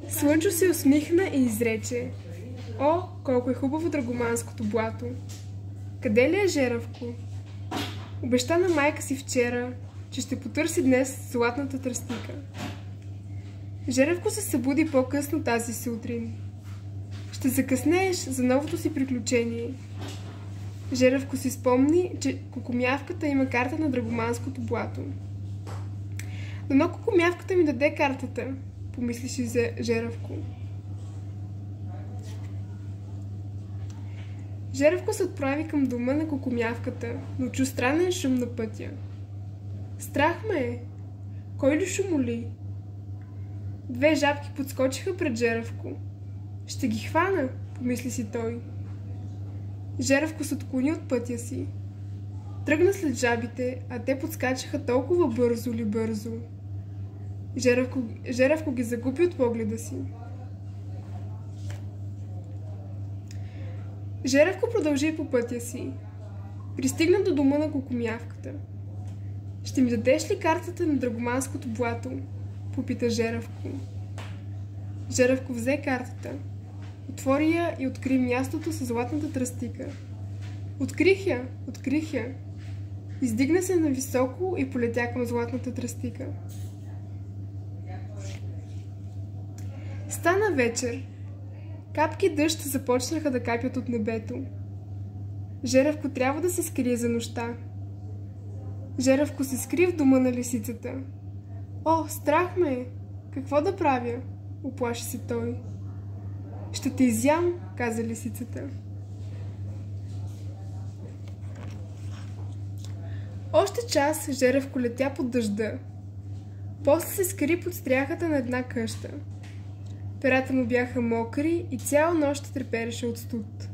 Слънчо се усмихна и изрече: "О, колко е хубаво драгоманското блато! Къде ли е Жеравко? Обеща на майка си вчера, че ще потърси днес златната тръстика." Жеравко се събуди по-късно тази сутрин. Ще закъснееш за новото си приключение. Жеравко си спомни, че кукумявката има карта на драгоманското блато. "Дано кукумявката ми даде картата", помислише Жеравко. Жеравко се отправи към дома на кукумявката, но чу странен шум на пътя. "Страх ме е! Кой ли шумоли?" Две жабки подскочиха пред Жеравко. "Ще ги хвана", помисли си той. Жеравко се отклони от пътя си. Тръгна след жабите, а те подскачаха толкова бързо ли бързо. Жеравко ги загуби от погледа си. Жеравко продължи по пътя си. Пристигна до дома на кукумявката. "Ще ми дадеш ли картата на драгоманското блато?" попита Жеравко. Жеравко взе картата. Отвори я и откри мястото със златната тръстика. Открих я! Издигна се нависоко и полетя към златната тръстика. Стана вечер. Капки дъжд започнаха да капят от небето. Жеравко трябва да се скрие за нощта. Жеравко се скри в дома на лисицата. "О, страх ме е! Какво да правя?" уплаши се той. "Ще те изям", каза лисицата. Още час Жеравко летя под дъжда. После се скри под стряхата на една къща. Перата му бяха мокри и цяла нощ трепереше от студ.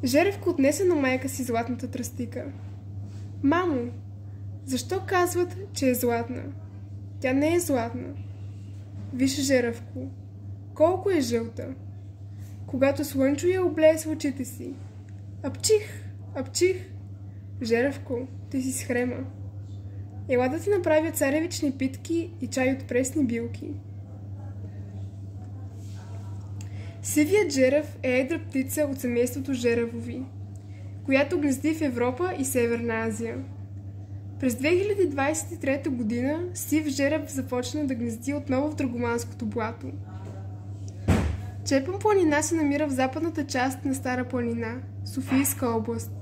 Жеравко отнесе на майка си златната тръстика. "Мамо, защо казват, че е златна? Тя не е златна. Виж, Жеравко, колко е жълта. Когато слънчо я облее с очите си. Апчих! Жеравко, ти си схрема. Ела да ти направя царевични питки и чай от пресни билки." Сивият жерав е едра птица от семейството жеравови, която гнезди в Европа и Северна Азия. През 2023 година сив жерав започна да гнезди отново в драгоманското блато. Чепан планина се намира в западната част на Стара планина, Софийска област.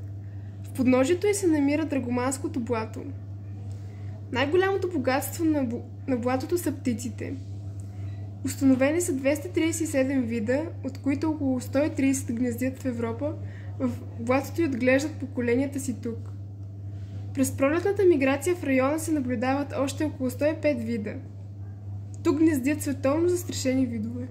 В подножието й се намира драгоманското блато. Най-голямото богатство на блатото са птиците. Установени са 237 вида, от които около 130 гнездят в Европа, в блатото и отглеждат поколенията си тук. През пролетната миграция в района се наблюдават още около 105 вида. Тук гнездят световно застрашени видове.